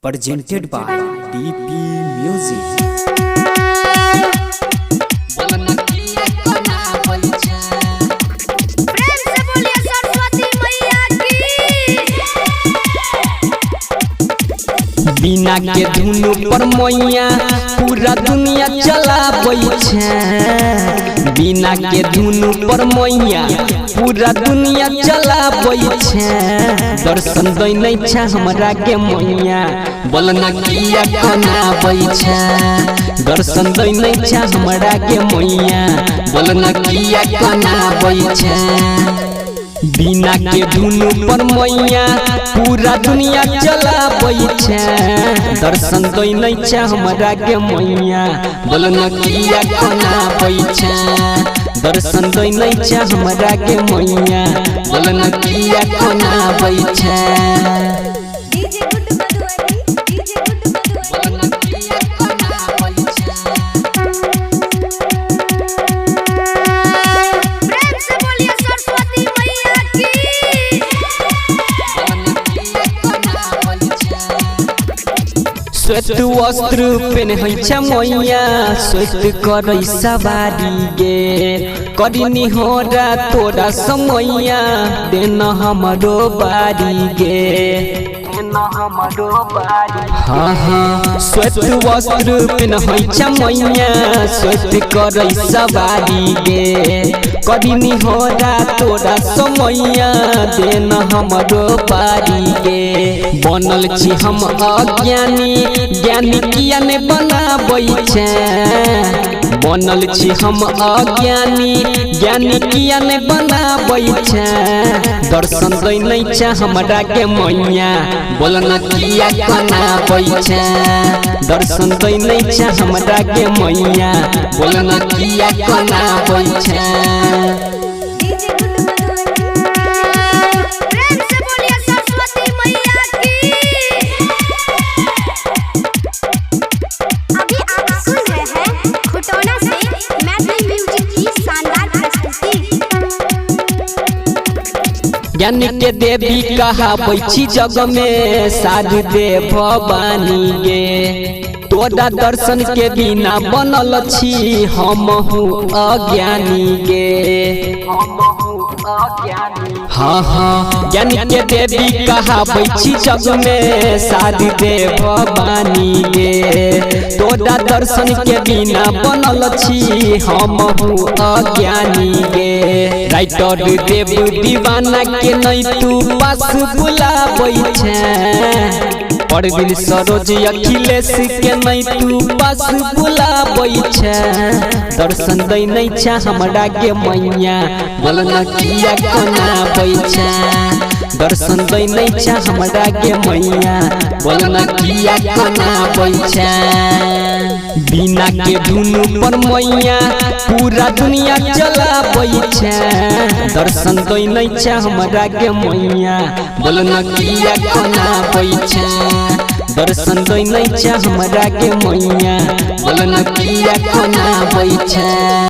presented by DP Music। बिना के धुनु पर मैया पूरा दुनिया चलाबै छै। बिना के धुनु पर मैया पूरा दुनिया चलाबै छै। दर्शन दै नै छै हमरा के मैया बोलना किया कनाबै छै। दर्शन दै नै छै हमरा के मैया बोलना किया कनाबै छै। बिना के धुनु पर मैया पूरा दुनिया चलाबै छै। दर्शन दै नै छै हमरा के मैया बोलना किया कनाबै छै। दर्शन दै नै छै हमरा के मैया बोलना किया कनाबै छै। श्वेत वस्त्र पेन्है छै मैया श्वेत करै सवारी गे। करी निहोरा तोरा समैया देन हमरो बारी गे। हाँ हाँ श्वेत वस्त्र पेन्है छै मैया श्वेत करै सवारी गे। करी निहोरा तोरा समैया देन हमरो बारी गे। बनल छी हम अज्ञानी ज्ञानी किया ने बनाबै छै। बनल छी हम अज्ञानी ज्ञानी किया ने बनाबै छै। दर्शन दै नै छै हमरा के मैया बोलना किया कनाबै छै। दर्शन दै नै छै हमरा के मैया बोलना किया कनाबै छै। ज्ञानी के देवी कहाबै छी जग में शारदे भवानी गे। तोरा दर्शन के बिना बनल छी हमहु अज्ञानी गे। हाँ हाँ ज्ञानी के देवी कहाबै छी जग में शारदे भवानी गे। तोरा दर्शन के बिना बनल छी हमहु अज्ञानी गे। राइटर देव दीवाना के नै तू पास बुलाबै छै। परवीन सरोज अखिलेश के नै तू पास बुलाबै छै। दर्शन दै नै छै हमरा के मैया बोलना किया कनाबै छै। दर्शन दै नै छै हमरा के मैया बोलना किया कनाबै छै। बिना के धुनु पर मैया पूरा दुनिया चलाबै छै। दर्शन दै नै छै हमरा के मैया बोलना किया कनाबै छै। दर्शन दै नै छै हमरा के मैया बोलना किया कनाबै छै।